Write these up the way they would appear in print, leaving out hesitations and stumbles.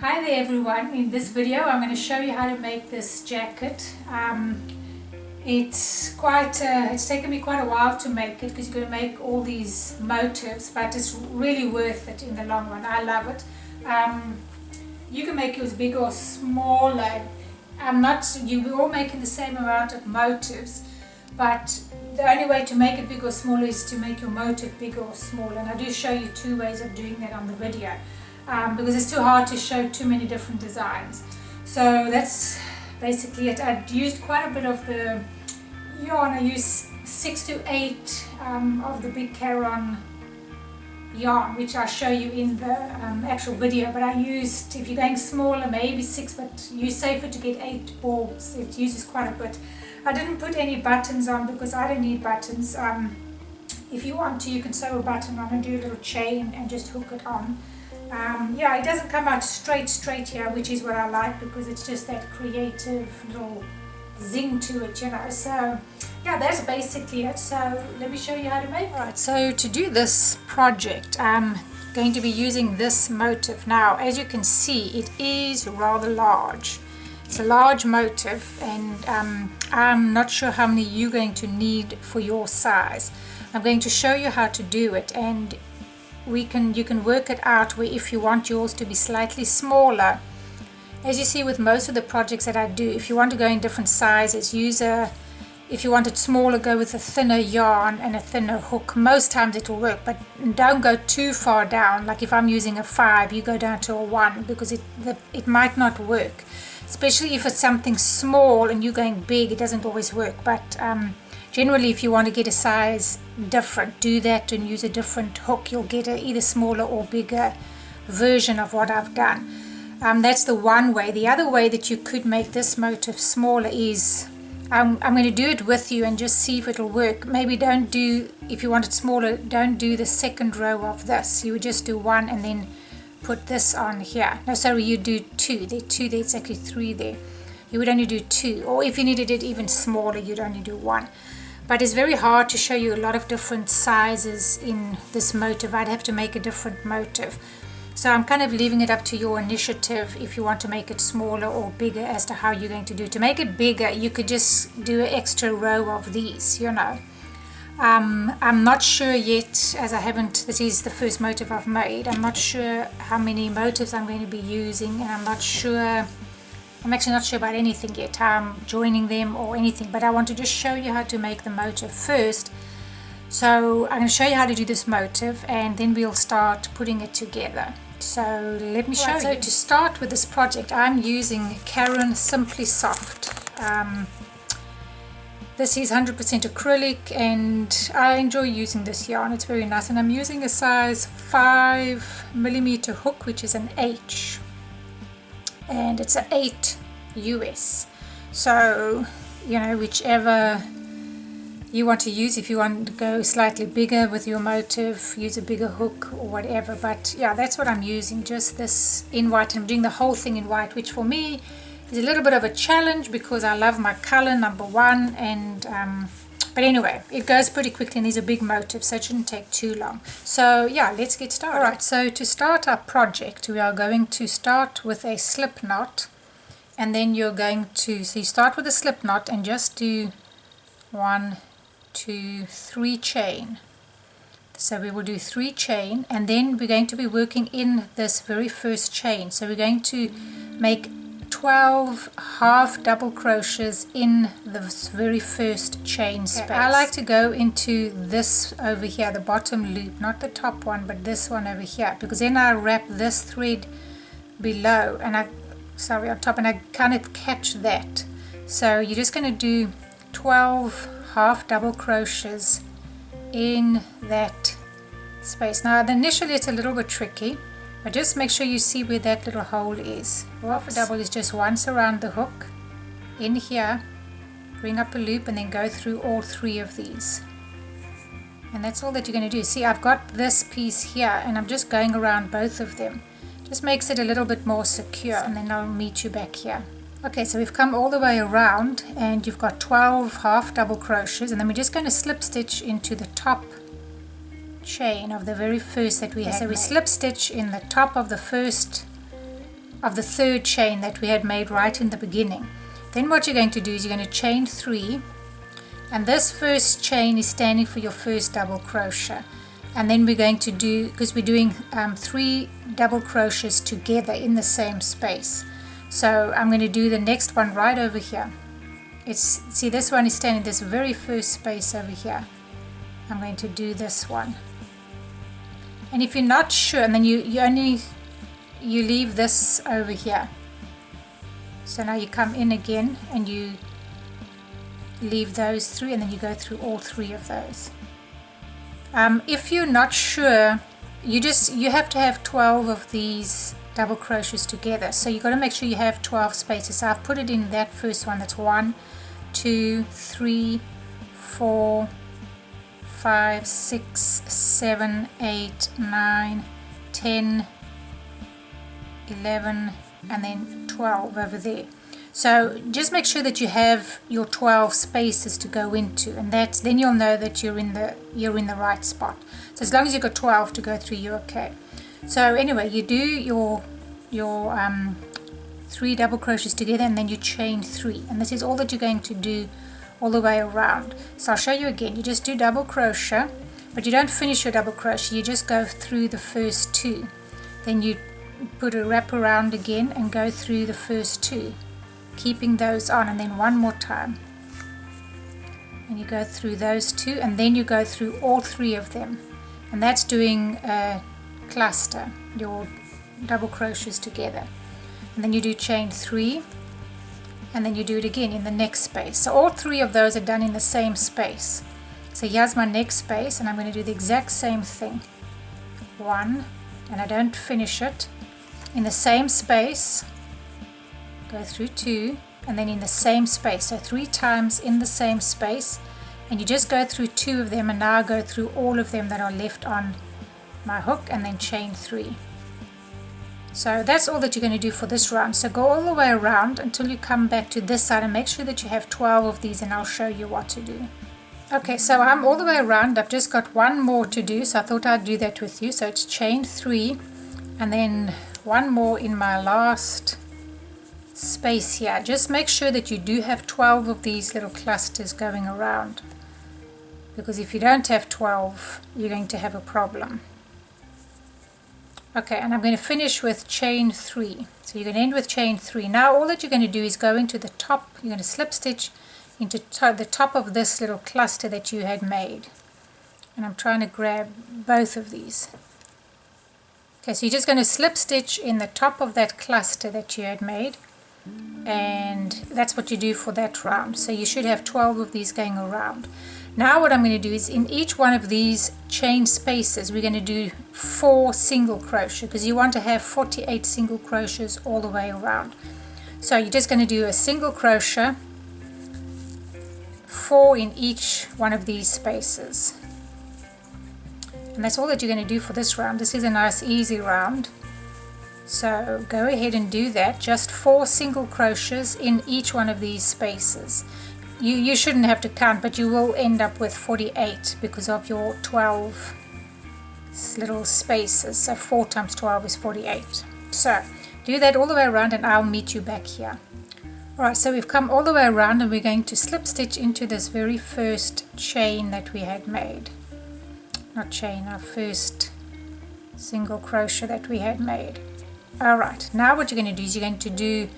Hi there everyone, in this video I'm going to show you how to make this jacket. It's taken me quite a while to make it because you're going to make all these motifs, but it's really worth it in the long run. I love it. You can make yours big or smaller. We're all making the same amount of motifs, but the only way to make it big or smaller is to make your motif bigger or smaller, and I do show you two ways of doing that on the video. Because it's too hard to show too many different designs. So that's basically it. I used quite a bit of the yarn. I used 6 to 8 of the big Caron yarn, which I'll show you in the actual video, but I used, if you're going smaller, maybe 6, but you're safer to get 8 balls. It uses quite a bit. I didn't put any buttons on because I don't need buttons. If you want to, you can sew a button on and do a little chain and just hook it on. Yeah, it doesn't come out straight here, which is what I like, because it's just that creative little zing to it, you know. So yeah, that's basically it. So let me show you how to make it. Alright, so to do this project I'm going to be using this motif. Now as you can see, it is rather large. It's a large motif, and I'm not sure how many you're going to need for your size. I'm going to show you how to do it, and you can work it out where if you want yours to be slightly smaller. As you see with most of the projects that I do, if you want to go in different sizes, if you want it smaller, go with a thinner yarn and a thinner hook. Most times it will work, but don't go too far down. Like if I'm using a 5, you go down to a 1, because it might not work, especially if it's something small and you're going big. It doesn't always work, but generally, if you want to get a size different, do that and use a different hook. You'll get a either smaller or bigger version of what I've done. That's the one way. The other way that you could make this motif smaller is, I'm going to do it with you and just see if it'll work. Maybe don't do, if you want it smaller, don't do the second row of this. You would just do 1 and then put this on here. No, sorry, you do 2. There are 2 there, it's actually 3 there. You would only do 2, or if you needed it even smaller, you'd only do 1. But it's very hard to show you a lot of different sizes in this motif. I'd have to make a different motif. So I'm kind of leaving it up to your initiative if you want to make it smaller or bigger as to how you're going to do it. To make it bigger, you could just do an extra row of these, you know. I'm not sure yet, as I haven't, this is the first motif I've made. I'm not sure how many motifs I'm going to be using, and I'm actually not sure about anything yet, how I'm joining them or anything, but I want to just show you how to make the motif first. So I'm going to show you how to do this motif, and then we'll start putting it together. So let me show you. So to start with this project, I'm using Caron Simply Soft. This is 100% acrylic, and I enjoy using this yarn. It's very nice, and I'm using a size 5mm hook, which is an H. And it's an 8 US. So, you know, whichever you want to use. If you want to go slightly bigger with your motif, use a bigger hook or whatever. But yeah, that's what I'm using, just this in white. I'm doing the whole thing in white, which for me is a little bit of a challenge because I love my color, number one, and but anyway, it goes pretty quickly, and these are big motifs, so it shouldn't take too long. So yeah, let's get started. Alright, so to start our project, we are going to start with a slip knot, and then you're going to, so you start with a slip knot and just do 1, 2, 3 chain. So we will do 3 chain, and then we're going to be working in this very first chain. So we're going to make 12 half double crochets in the very first chain space. I like to go into this over here, the bottom loop, not the top one, but this one over here, because then I wrap this thread below, and on top, and I kind of catch that. So you're just going to do 12 half double crochets in that space. Now initially it's a little bit tricky, but just make sure you see where that little hole is. Half a double is just once around the hook, in here, bring up a loop, and then go through all 3 of these. And that's all that you're going to do. See, I've got this piece here, and I'm just going around both of them. Just makes it a little bit more secure, and then I'll meet you back here. Okay, so we've come all the way around, and you've got 12 half double crochets, and then we're just going to slip stitch into the top chain of the very first that we have. So we slip stitch in the top of the first of the third chain that we had made right in the beginning. Then what you're going to do is you're going to chain 3, and this first chain is standing for your first double crochet. And then we're going to do, because we're doing 3 double crochets together in the same space. So I'm going to do the next one right over here. See, this one is standing this very first space over here. I'm going to do this one. And if you're not sure, and then you leave this over here. So now you come in again and you leave those 3, and then you go through all 3 of those. If you're not sure, you have to have 12 of these double crochets together, so you've got to make sure you have 12 spaces. So I've put it in that first one. That's 1, 2, 3, 4, 5, 6, 7, 8, 9, 10, 11, and then 12 over there. So just make sure that you have your 12 spaces to go into, and then you'll know that you're in the right spot. So as long as you've got 12 to go through, you're okay. So anyway, you do your 3 double crochets together, and then you chain 3, and this is all that you're going to do all the way around. So I'll show you again. You just do double crochet, but you don't finish your double crochet, you just go through the first 2. Then you put a wrap around again and go through the first 2, keeping those on, and then one more time, and you go through those 2, and then you go through all 3 of them, and that's doing a cluster, your double crochets together. And then you do chain 3, and then you do it again in the next space. So all 3 of those are done in the same space. So here's my next space, and I'm going to do the exact same thing. 1, and I don't finish it, in the same space, go through 2, and then in the same space, so 3 times in the same space, and you just go through 2 of them, and now go through all of them that are left on my hook, and then chain 3. So that's all that you're going to do for this round. So go all the way around until you come back to this side, and make sure that you have 12 of these, and I'll show you what to do. Okay, so I'm all the way around. I've just got one more to do, so I thought I'd do that with you. So it's chain 3, and then one more in my last space here. Just make sure that you do have 12 of these little clusters going around, because if you don't have 12, you're going to have a problem. Okay, and I'm going to finish with chain 3. So you're going to end with chain 3. Now all that you're going to do is go into the top. You're going to slip stitch into the top of this little cluster that you had made, and I'm trying to grab both of these. Okay, so you're just going to slip stitch in the top of that cluster that you had made, and that's what you do for that round. So you should have 12 of these going around. Now what I'm going to do is, in each one of these chain spaces, we're going to do 4 single crochet, because you want to have 48 single crochets all the way around. So you're just going to do a single crochet, 4 in each one of these spaces. And that's all that you're going to do for this round. This is a nice easy round. So go ahead and do that. Just 4 single crochets in each one of these spaces. You shouldn't have to count, but you will end up with 48 because of your 12 little spaces. So 4 times 12 is 48. So do that all the way around, and I'll meet you back here. Alright, so we've come all the way around, and we're going to slip stitch into this very first chain that we had made. Not chain, our first single crochet that we had made. Alright, now what you're going to do is you're going to do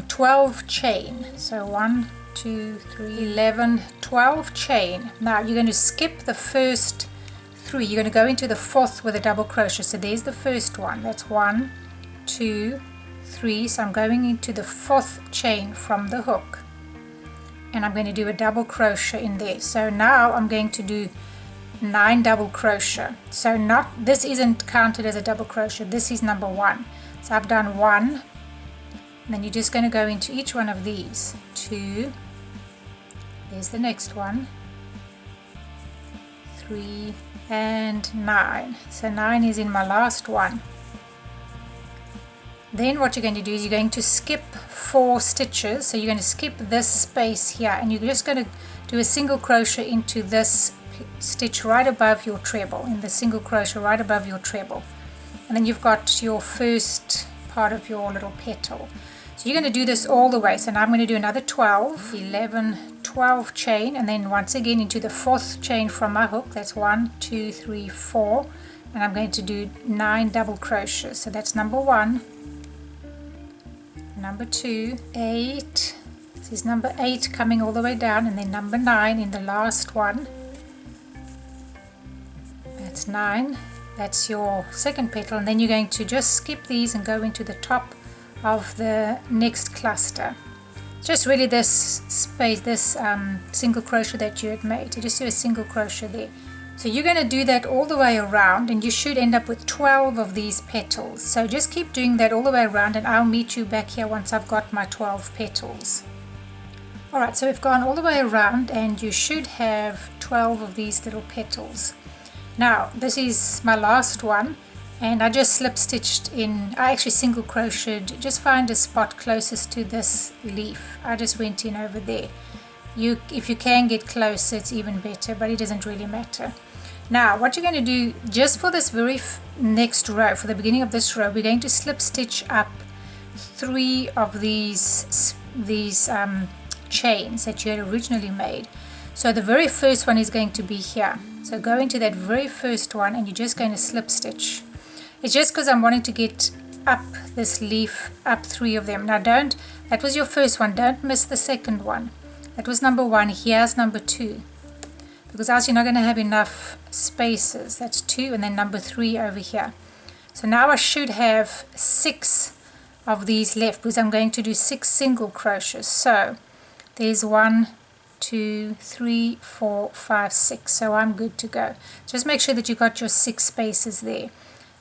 12 chain. So 1, 2, 3, 11, 12 chain. Now you're going to skip the first 3. You're going to go into the 4th with a double crochet. So there's the first one. That's 1, 2, 3. So I'm going into the 4th chain from the hook, and I'm going to do a double crochet in there. So now I'm going to do 9 double crochet. So this isn't counted as a double crochet. This is number 1. So I've done 1. And then you're just going to go into each one of these. 2, there's the next one, 3, and 9. So 9 is in my last one. Then what you're going to do is you're going to skip 4 stitches. So you're going to skip this space here, and you're just going to do a single crochet into this stitch right above your treble, in the single crochet right above your treble. And then you've got your first part of your little petal. So you're going to do this all the way. So now I'm going to do another 12, 11, 12 chain, and then once again into the 4th chain from my hook. That's 1, 2, 3, 4, and I'm going to do 9 double crochets. So that's number 1, number 2, 8, this is number 8 coming all the way down, and then number 9 in the last one. That's 9, that's your second petal, and then you're going to just skip these and go into the top of the next cluster. Just really this space, this single crochet that you had made. So just do a single crochet there. So you're going to do that all the way around, and you should end up with 12 of these petals. So just keep doing that all the way around, and I'll meet you back here once I've got my 12 petals. Alright, so we've gone all the way around, and you should have 12 of these little petals. Now this is my last one, and I just slip stitched in. I actually single crocheted, just find a spot closest to this leaf. I just went in over there. If you can get closer, it's even better, but it doesn't really matter. Now what you're going to do, just for this very next row, for the beginning of this row, we're going to slip stitch up 3 of these chains that you had originally made. So the very first one is going to be here. So go into that very first one, and you're just going to slip stitch. It's just because I'm wanting to get up this leaf, up 3 of them. Now that was your first one, don't miss the second one. That was number 1, here's number 2. Because else you're not going to have enough spaces. That's 2, and then number 3 over here. So now I should have 6 of these left, because I'm going to do 6 single crochets. So there's 1, 2, 3, 4, 5, 6. So I'm good to go. Just make sure that you got your 6 spaces there.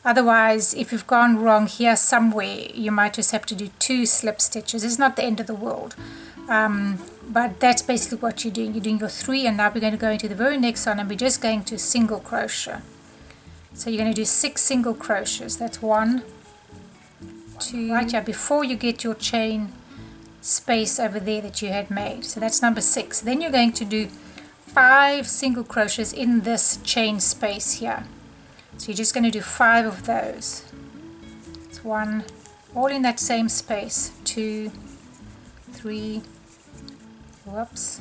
Otherwise, if you've gone wrong here somewhere, you might just have to do 2 slip stitches. It's not the end of the world. But that's basically what you're doing. You're doing your 3, and now we're going to go into the very next one, and we're just going to single crochet. So you're going to do 6 single crochets. That's 1, 2, right here, before you get your chain space over there that you had made. So that's number 6. Then you're going to do 5 single crochets in this chain space here. So you're just going to do 5 of those. It's 1, all in that same space. 2, 3, whoops,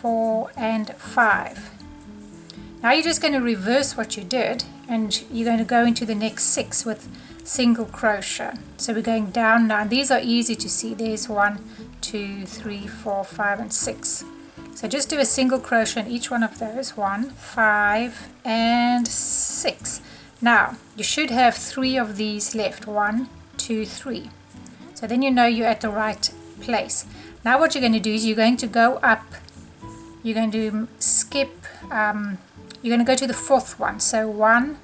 4, and 5. Now you're just going to reverse what you did, and you're going to go into the next 6 with single crochet. So we're going down now, and these are easy to see. There's 1, 2, 3, 4, 5, and 6. So just do a single crochet in each one of those. 1, 5, and 6. Now you should have 3 of these left. 1, 2, 3. So then you know you're at the right place. Now what you're going to do is you're going to go up. You're going to skip. You're going to go to the 4th one. So 1,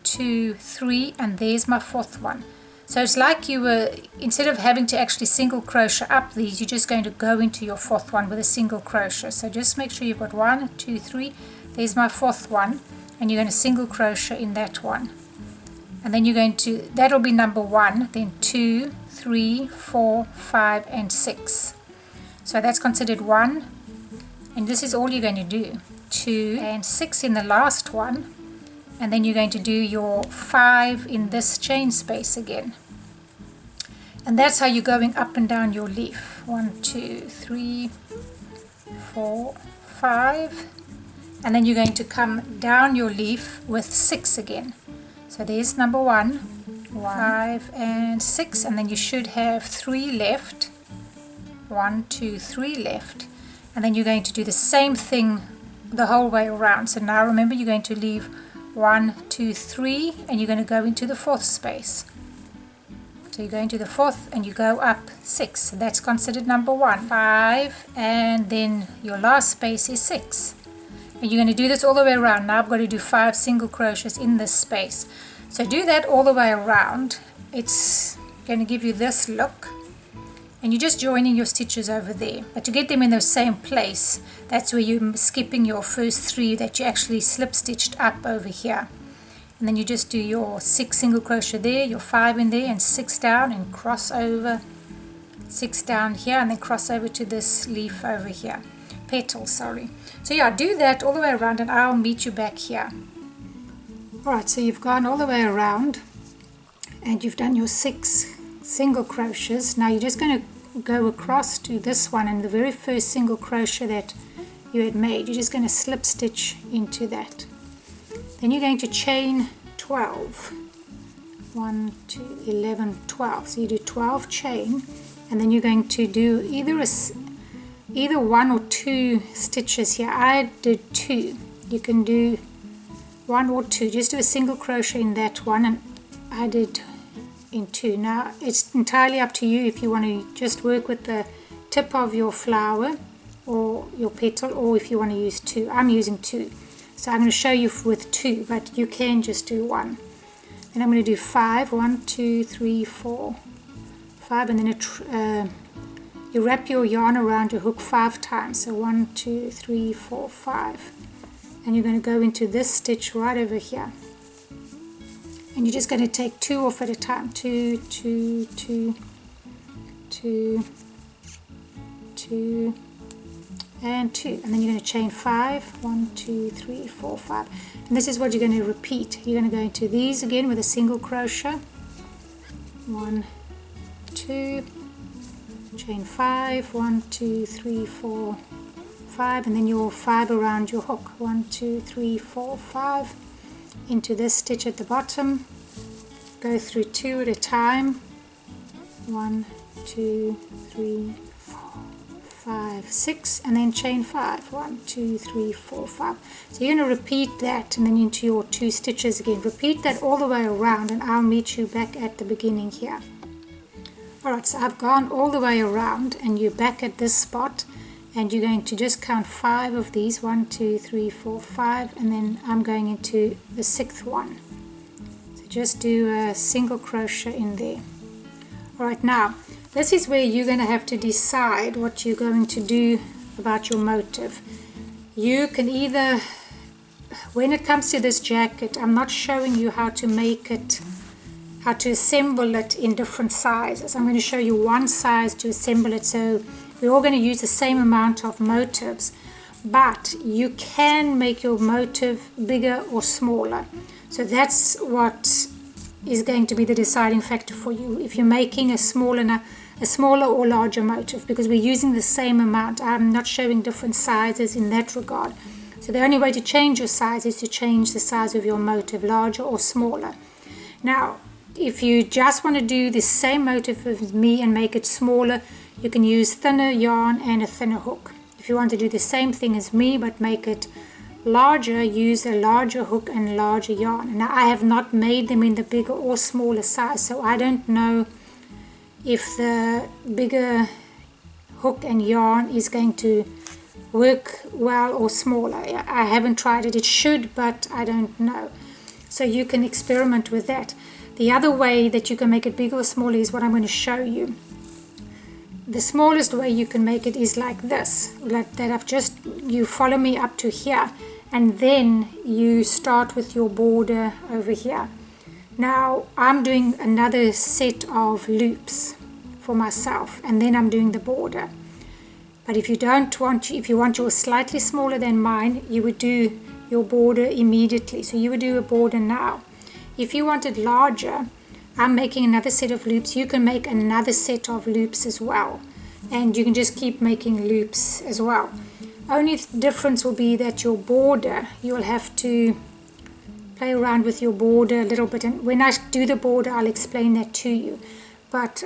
2, 3, and there's my 4th one. So it's like you were, instead of having to actually single crochet up these, you're just going to go into your 4th one with a single crochet. So just make sure you've got 1, 2, 3. There's my 4th one, and you're going to single crochet in that one. And then you're going to, that'll be number 1, then 2, 3, 4, 5, and 6. So that's considered 1, and this is all you're going to do. 2 and 6 in the last one. And then you're going to do your 5 in this chain space again. And that's how you're going up and down your leaf. 1, 2, 3, 4, 5. And then you're going to come down your leaf with 6 again. So there's number 1, 5, and 6. And then you should have 3 left. 1, 2, 3 left. And then you're going to do the same thing the whole way around. So now remember, you're going to leave 1, 2, 3, and you're going to go into the 4th space. So you go into the 4th and you go up 6. So that's considered number 1. 5, and then your last space is 6. And you're going to do this all the way around. Now I've got to do 5 single crochets in this space. So do that all the way around. It's going to give you this look. And you're just joining your stitches over there. But to get them in the same place, that's where you're skipping your first 3 that you actually slip stitched up over here. And then you just do your 6 single crochet there, your 5 in there, and 6 down, and cross over, 6 down here, and then cross over to this leaf over here. Petal, sorry. So yeah, do that all the way around, and I'll meet you back here. Alright, so you've gone all the way around. and you've done your 6 single crochets. Now you're just going to go across to this one, and the very first single crochet that you had made, you're just going to slip stitch into that. Then you're going to chain 12. 1, 2, 11, 12. So you do 12 chain, and then you're going to do either 1 or 2 stitches here. I did 2. You can do 1 or 2. Just do a single crochet in that one, and I did in 2. Now it's entirely up to you if you want to just work with the tip of your flower or your petal, or if you want to use 2. I'm using 2, so I'm going to show you with 2, but you can just do 1. And I'm going to do 5. 1, 2, 3, 4, 5, and then you wrap your yarn around your hook 5 times. So 1, 2, 3, 4, 5, and you're going to go into this stitch right over here, and you're just going to take 2 off at a time. 2, 2, 2, 2, 2, and 2, and then you're going to chain 5. 1, 2, 3, 4, 5, and this is what you're going to repeat. You're going to go into these again with a single crochet. 1, 2, chain 5. 1, 2, 3, 4, 5, and then your 5 around your hook. 1, 2, 3, 4, 5 into this stitch at the bottom. Go through 2 at a time. 1, 2, 3, 4, 5, 6, and then chain 5. 1, 2, 3, 4, 5. So you're going to repeat that, and then into your 2 stitches again. Repeat that all the way around, and I'll meet you back at the beginning here. Alright, so I've gone all the way around, and you're back at this spot, and you're going to just count 5 of these. 1, 2, 3, 4, 5, and then I'm going into the 6th one. So just do a single crochet in there. Alright, now this is where you're going to have to decide what you're going to do about your motif. You can either, when it comes to this jacket, I'm not showing you how to make it, how to assemble it in different sizes. I'm going to show you one size to assemble it, so we're all going to use the same amount of motifs, but you can make your motif bigger or smaller. So that's what is going to be the deciding factor for you if you're making a smaller or larger motif, because we're using the same amount. I'm not showing different sizes in that regard. So the only way to change your size is to change the size of your motif, larger or smaller. Now, if you just want to do the same motif as me and make it smaller, you can use thinner yarn and a thinner hook. If you want to do the same thing as me but make it larger, use a larger hook and larger yarn. Now, I have not made them in the bigger or smaller size, so I don't know if the bigger hook and yarn is going to work well or smaller. I haven't tried it. It should, but I don't know. So you can experiment with that. The other way that you can make it bigger or smaller is what I'm going to show you. The smallest way you can make it is like this, like that. You follow me up to here, and then you start with your border over here. Now I'm doing another set of loops for myself, and then I'm doing the border. But if you want yours slightly smaller than mine, you would do your border immediately. So you would do a border now. If you want it larger, I'm making another set of loops. You can make another set of loops as well, and you can just keep making loops as well. Only difference will be that your border, you'll have to play around with your border a little bit, and when I do the border I'll explain that to you. But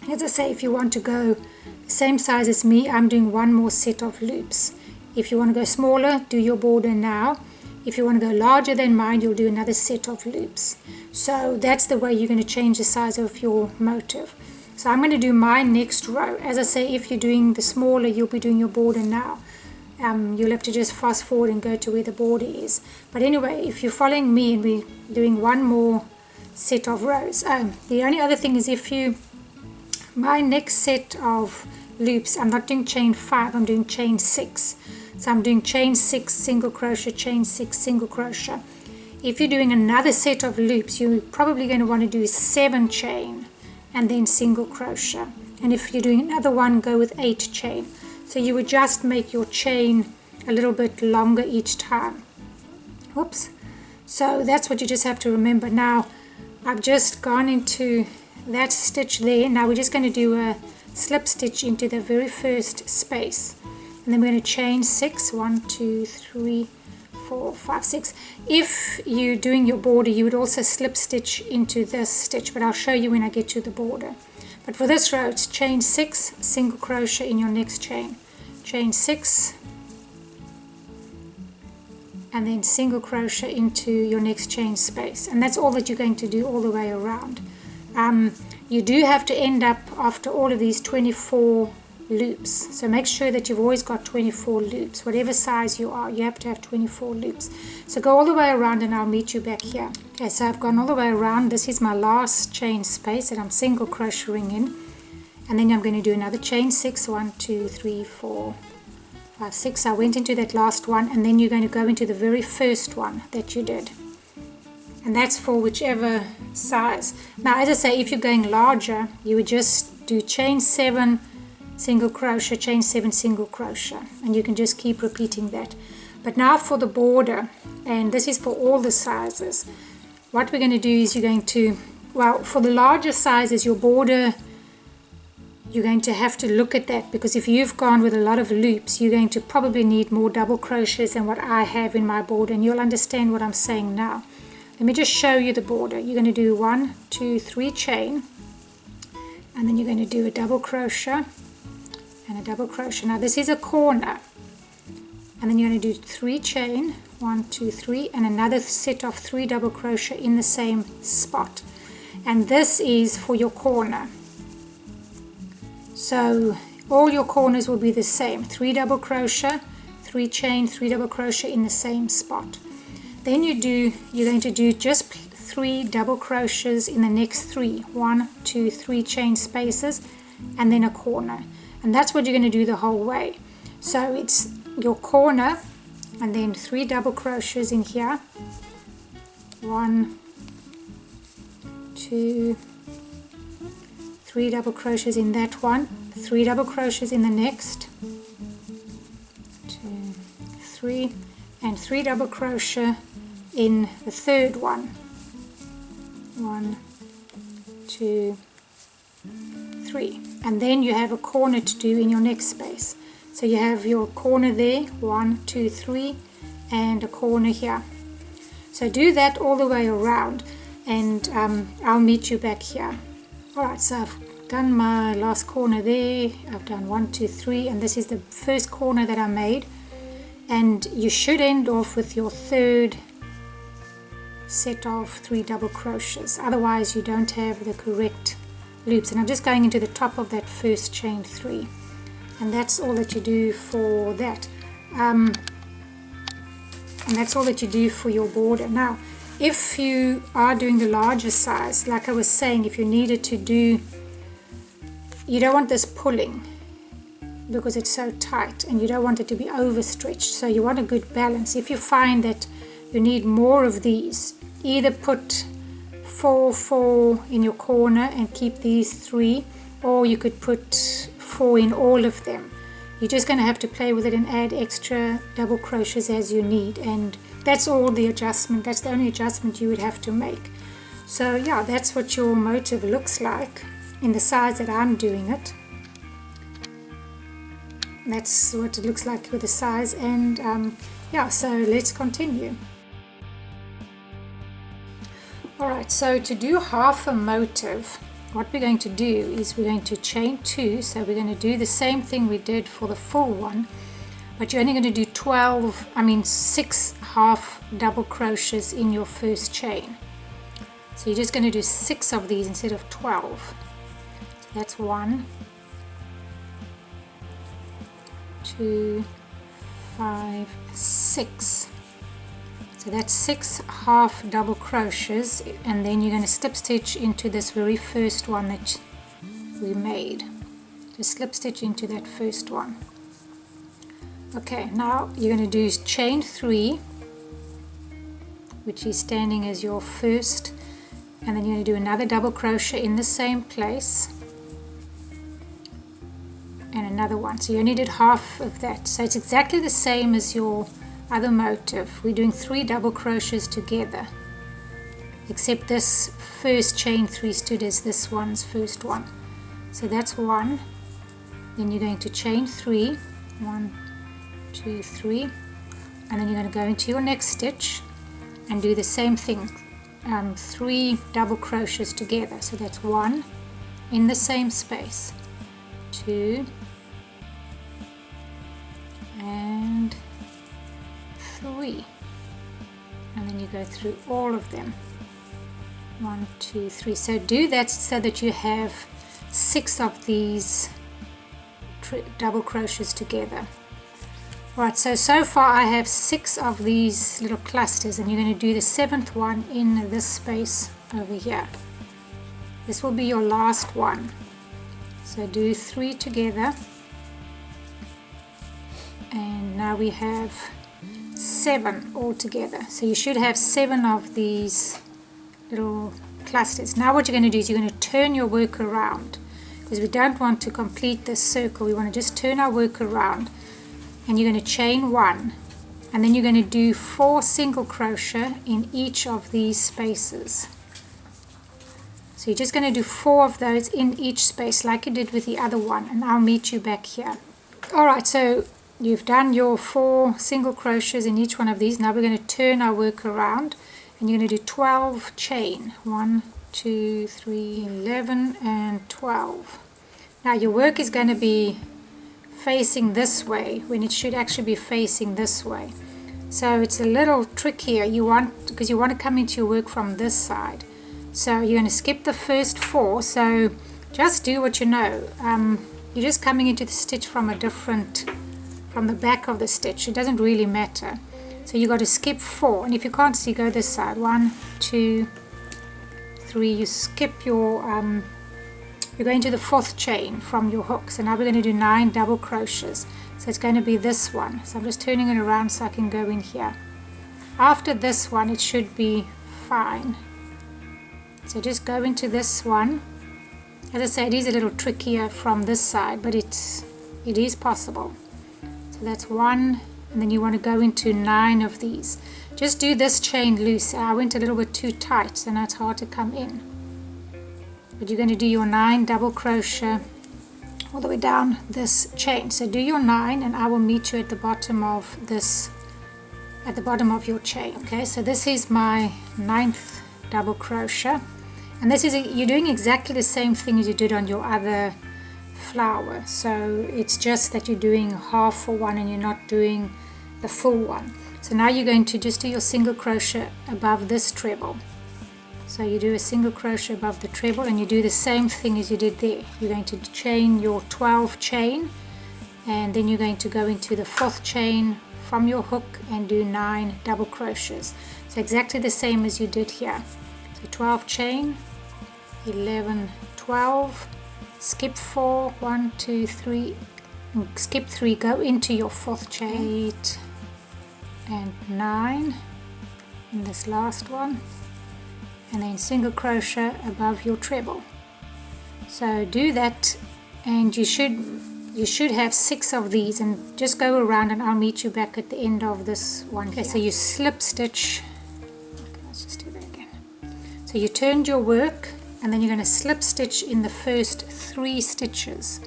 as I say, if you want to go the same size as me, I'm doing one more set of loops. If you want to go smaller, do your border now. If you want to go larger than mine, you'll do another set of loops. So that's the way you're going to change the size of your motif. So I'm going to do my next row. As I say, if you're doing the smaller, you'll be doing your border now. You'll have to just fast forward and go to where the border is. But anyway, if you're following me and we're doing one more set of rows. The only other thing is my next set of loops, I'm not doing chain 5, I'm doing chain 6. So I'm doing chain 6, single crochet, chain 6, single crochet. If you're doing another set of loops, you're probably going to want to do 7 chain and then single crochet. And if you're doing another one, go with 8 chain. So you would just make your chain a little bit longer each time. Whoops. So that's what you just have to remember. Now, I've just gone into that stitch there. Now we're just going to do a slip stitch into the very first space, and then we're going to chain 6. 1 2 3 4 5 6. If you're doing your border, you would also slip stitch into this stitch, but I'll show you when I get to the border. But for this row, it's chain 6, single crochet in your next chain, chain 6, and then single crochet into your next chain space. And that's all that you're going to do all the way around. You do have to end up after all of these 24 loops, so make sure that you've always got 24 loops. Whatever size you are, you have to have 24 loops. So go all the way around and I'll meet you back here. Okay, so I've gone all the way around. This is my last chain space that I'm single crocheting in, and then I'm going to do another chain 6. 1 2 3 4 5 6. I went into that last one, and then you're going to go into the very first one that you did, and that's for whichever size. Now, as I say, if you're going larger, you would just do chain 7, single crochet, chain 7, single crochet, and you can just keep repeating that. But now for the border, and this is for all the sizes, what we're going to do is you're going to, well, for the larger sizes, your border, you're going to have to look at that, because if you've gone with a lot of loops, you're going to probably need more double crochets than what I have in my border, and you'll understand what I'm saying now. Let me just show you the border. You're going to do 1 2 3 chain, and then you're going to do a double crochet and a double crochet. Now this is a corner, and then you're going to do 3 chain, 1 2 3, and another set of 3 double crochet in the same spot, and this is for your corner. So all your corners will be the same: 3 double crochet, 3 chain, 3 double crochet in the same spot. Then you're going to do just 3 double crochets in the next 3, 1 2 3 chain spaces, and then a corner, and that's what you're going to do the whole way. So it's your corner, and then 3 double crochets in here, 1 2 3 double crochets in that one, 3 double crochets in the next, 2 3, and 3 double crochet in the third one, 1 2 3, and then you have a corner to do in your next space. So you have your corner there, 1 2 3, and a corner here. So do that all the way around, and I'll meet you back here. Alright, so I've done my last corner there. I've done 1 2 3, and this is the first corner that I made, and you should end off with your third set of 3 double crochets, otherwise you don't have the correct loops. And I'm just going into the top of that first chain 3, and that's all that you do for that, and that's all that you do for your border. Now if you are doing the larger size, like I was saying, if you needed to do, you don't want this pulling because it's so tight, and you don't want it to be overstretched, so you want a good balance. If you find that you need more of these, either put 4 4 in your corner and keep these 3, or you could put 4 in all of them. You're just going to have to play with it and add extra double crochets as you need, and that's all the adjustment. That's the only adjustment you would have to make. So yeah, that's what your motif looks like in the size that I'm doing it. That's what it looks like with the size, and yeah, so let's continue. Alright, so to do half a motif, what we're going to do is we're going to chain 2, so we're going to do the same thing we did for the full one, but you're only going to do 6 half double crochets in your first chain. So you're just going to do 6 of these instead of 12. That's 1 2 5 6. So that's 6 half double crochets, and then you're going to slip stitch into this very first one that we made. Just slip stitch into that first one. Okay, now you're going to do chain 3, which is standing as your first, and then you're going to do another double crochet in the same place, and another one. So you only did half of that, so it's exactly the same as your other motif. We're doing 3 double crochets together, except this first chain 3 stood as this one's first one. So that's 1. Then you're going to chain 3, 1, 2, 3, and then you're going to go into your next stitch and do the same thing, 3 double crochets together. So that's 1 in the same space, 2, and 3, and then you go through all of them, 1, 2, 3. So do that so that you have 6 of these double crochets together. Right, so far I have 6 of these little clusters, and you're going to do the 7th one in this space over here. This will be your last one. So do 3 together, and now we have 7 all together. So you should have 7 of these little clusters. Now what you're going to do is you're going to turn your work around, because we don't want to complete this circle. We want to just turn our work around, and you're going to chain 1, and then you're going to do 4 single crochet in each of these spaces. So you're just going to do 4 of those in each space like you did with the other one, and I'll meet you back here. Alright, so you've done your 4 single crochets in each one of these. Now we're going to turn our work around, and you're going to do 12 chain, 1, 2, 3, 11 and 12. Now your work is going to be facing this way when it should actually be facing this way. So it's a little trickier, because you want to come into your work from this side. So you're going to skip the first 4. So just do what you know. You're just coming into the stitch from the back of the stitch. It doesn't really matter. So you got to skip 4, and if you can't see, go this side. 1, 2, 3. You skip your you're going to the 4th chain from your hook. So now we're going to do 9 double crochets. So it's going to be this one. So I'm just turning it around so I can go in here. After this one it should be fine. So just go into this one. As I say, it is a little trickier from this side, but it is possible. So that's 1, and then you want to go into 9 of these. Just do this chain loose. I went a little bit too tight, so now it's hard to come in. But you're going to do your 9 double crochet all the way down this chain. So do your 9, and I will meet you at the bottom of this, at the bottom of your chain. Okay, so this is my 9th double crochet, and this is you're doing exactly the same thing as you did on your other flower. So it's just that you're doing half for one and you're not doing the full one. So now you're going to just do your single crochet above this treble. So you do a single crochet above the treble, and you do the same thing as you did there. You're going to chain your 12 chain, and then you're going to go into the 4th chain from your hook and do 9 double crochets. So exactly the same as you did here. So 12 chain, 11, 12, skip 4, 1, 2, 3, skip 3, go into your 4th chain, 8 and 9 in this last one, and then single crochet above your treble. So do that, and you should have 6 of these, and just go around and I'll meet you back at the end of this one. Okay, so you slip stitch. Okay, let's just do that again. So you turned your work, and then you're going to slip stitch in the first 3 stitches.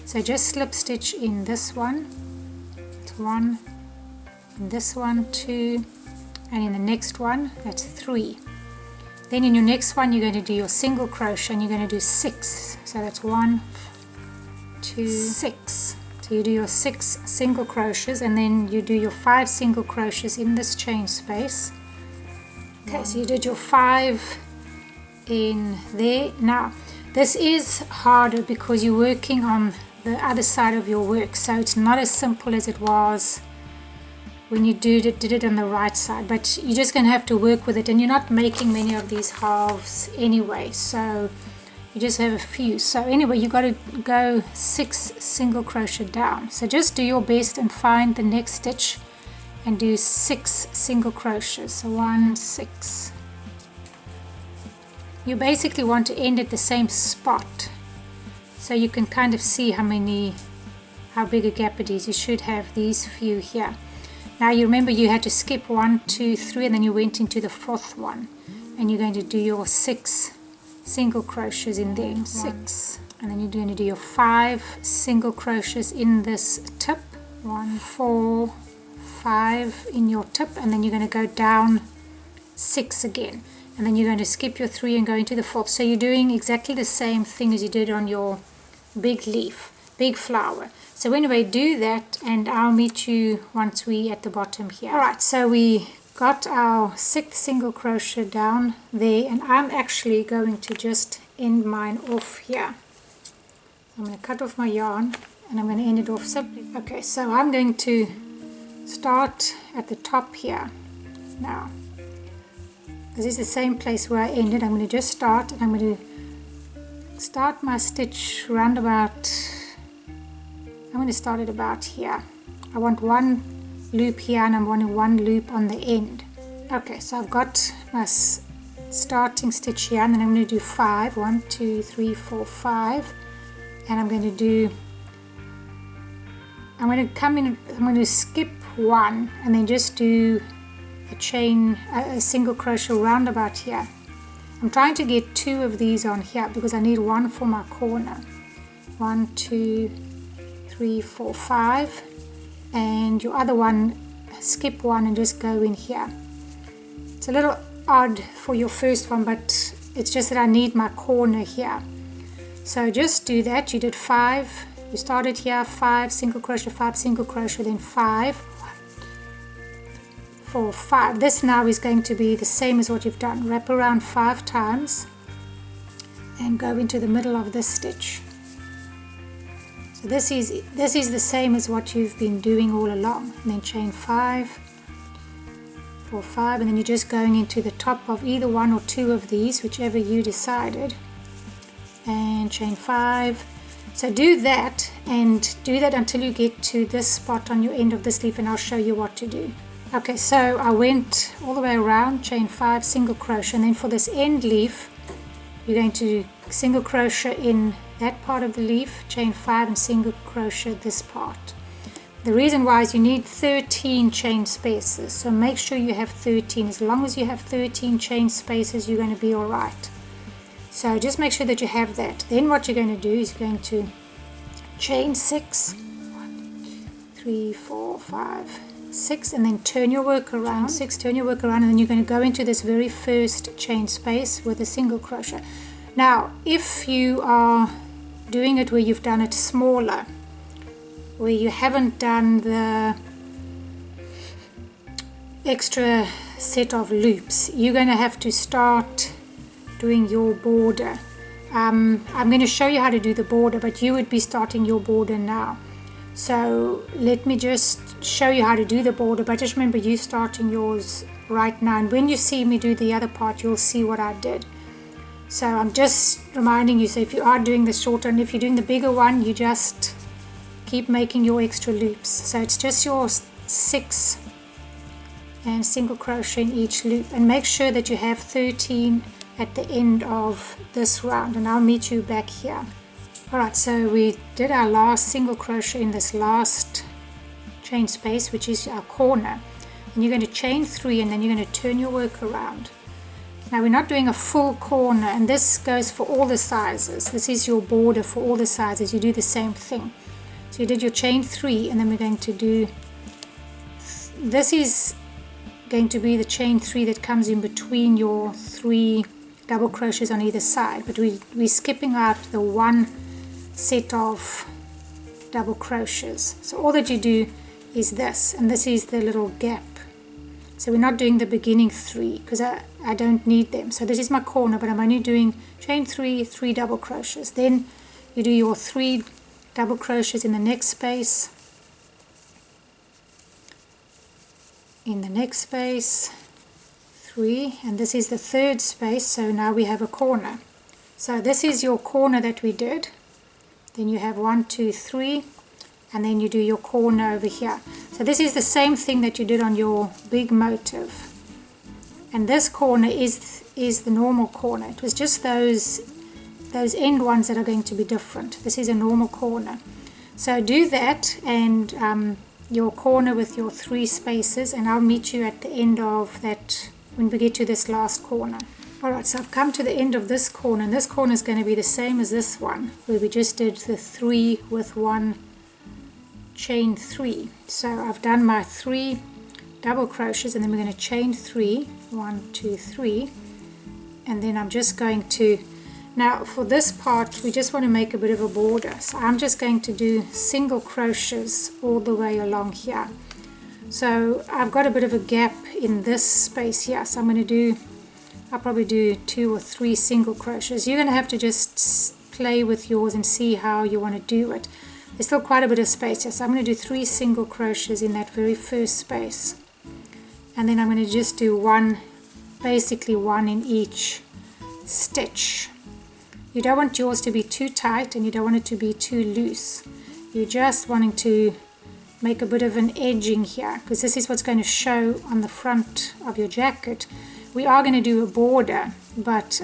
So just slip stitch in this one, that's 1, in this one 2, and in the next one that's 3. Then in your next one you're going to do your single crochet, and you're going to do 6. So that's 1, 2, 6. So you do your 6 single crochets, and then you do your 5 single crochets in this chain space. Okay, so you did your 5 in there. Now this is harder because you're working on the other side of your work, so it's not as simple as it was when you did it on the right side, but you're just going to have to work with it, and you're not making many of these halves anyway, so you just have a few. So anyway, you got to go 6 single crochet down. So just do your best and find the next stitch and do 6 single crochets. So 1, 6. You basically want to end at the same spot, so you can kind of see how big a gap it is. You should have these few here. Now you remember you had to skip 1, 2, 3, and then you went into the 4th one. and you're going to do your 6 single crochets in there. 6, and then you're going to do your 5 single crochets in this tip. 1, 4, 5 in your tip, and then you're going to go down 6 again, and then you're going to skip your 3 and go into the 4th. So you're doing exactly the same thing as you did on your big leaf, big flower. So anyway, do that, and I'll meet you once we at the bottom here. Alright, so we got our 6th single crochet down there, and I'm actually going to just end mine off here. I'm going to cut off my yarn, and I'm going to end it off simply. Okay, so I'm going to start at the top here now. This is the same place where I ended. I'm going to just start, and I'm going to start my stitch round about, I'm going to start it about here. I want 1 loop here, and I'm wanting 1 loop on the end. Okay, so I've got my starting stitch here, and then I'm going to do 5. 1, 2, 3, 4, 5, and I'm going to do, I'm going to come in, I'm going to skip 1 and then just do a chain, a single crochet round about here. I'm trying to get 2 of these on here because I need 1 for my corner. 1, 2, 3, 4, 5, and your other one, skip 1 and just go in here. It's a little odd for your first one, but it's just that I need my corner here. So just do that. You did 5, you started here, 5 single crochet, 5 single crochet, then 5, 4, 5. This now is going to be the same as what you've done. Wrap around 5 times and go into the middle of this stitch. So this is the same as what you've been doing all along. And then chain 5, 4, 5, and then you're just going into the top of either 1 or 2 of these, whichever you decided, and chain 5. So do that, and do that until you get to this spot on your end of this leaf, and I'll show you what to do. Okay, so I went all the way around, chain 5, single crochet, and then for this end leaf you're going to single crochet in that part of the leaf, chain 5, and single crochet this part. The reason why is you need 13 chain spaces, so make sure you have 13. As long as you have 13 chain spaces, you're going to be all right. So just make sure that you have that. Then what you're going to do is you're going to chain 6, 1, 2, 3, 4, 5, 6, and then turn your work around. 6, turn your work around, and then you're going to go into this very first chain space with a single crochet. Now, if you are doing it where you've done it smaller, where you haven't done the extra set of loops, you're going to have to start doing your border. I'm going to show you how to do the border, but you would be starting your border now. So let me just show you how to do the border, but just remember you starting yours right now, and when you see me do the other part, you'll see what I did. So I'm just reminding you, so if you are doing the shorter, and if you're doing the bigger one, you just keep making your extra loops. So it's just your 6 and single crochet in each loop, and make sure that you have 13 at the end of this round, and I'll meet you back here. Alright, so we did our last single crochet in this last chain space, which is our corner, and you're going to chain 3, and then you're going to turn your work around. Now we're not doing a full corner, and this goes for all the sizes. This is your border for all the sizes. You do the same thing. So you did your chain 3, and then we're going to do, this is going to be the chain 3 that comes in between your 3 double crochets on either side, but we're skipping out the 1 set of double crochets. So all that you do is this, and this is the little gap. So we're not doing the beginning 3 because I don't need them. So this is my corner, but I'm only doing chain 3, 3 double crochets. Then you do your 3 double crochets in the next space, in the next space, 3, and this is the third space. So now we have a corner. So this is your corner that we did. Then you have 1, 2, 3, and then you do your corner over here. So this is the same thing that you did on your big motif, and this corner is the normal corner. It was just those end ones that are going to be different. This is a normal corner. So do that, and your corner with your 3 spaces, and I'll meet you at the end of that when we get to this last corner. Alright, so I've come to the end of this corner, and this corner is going to be the same as this one, where we just did the 3 with 1 chain 3. So I've done my 3 double crochets, and then we're going to chain 3, 1, 2, 3, and then I'm just going to, now for this part we just want to make a bit of a border, so I'm just going to do single crochets all the way along here. So I've got a bit of a gap in this space here, so I'm going to do, I'll probably do 2 or 3 single crochets. You're going to have to just play with yours and see how you want to do it. There's still quite a bit of space here, so I'm going to do 3 single crochets in that very first space, and then I'm going to just do one, basically one in each stitch. You don't want yours to be too tight and you don't want it to be too loose. You're just wanting to make a bit of an edging here, because this is what's going to show on the front of your jacket. We are going to do a border, but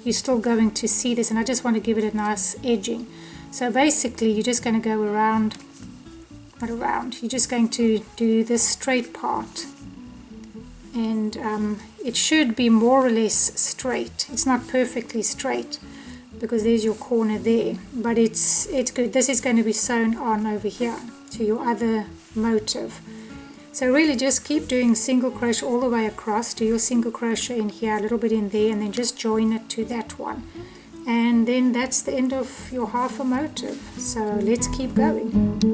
you're still going to see this, and I just want to give it a nice edging. So basically you're just going to go around, not around, you're just going to do this straight part, and it should be more or less straight. It's not perfectly straight because there's your corner there, but it's good. This is going to be sewn on over here to your other motif. So really just keep doing single crochet all the way across. Do your single crochet in here, a little bit in there, and then just join it to that one, and then that's the end of your half a motif. So let's keep going.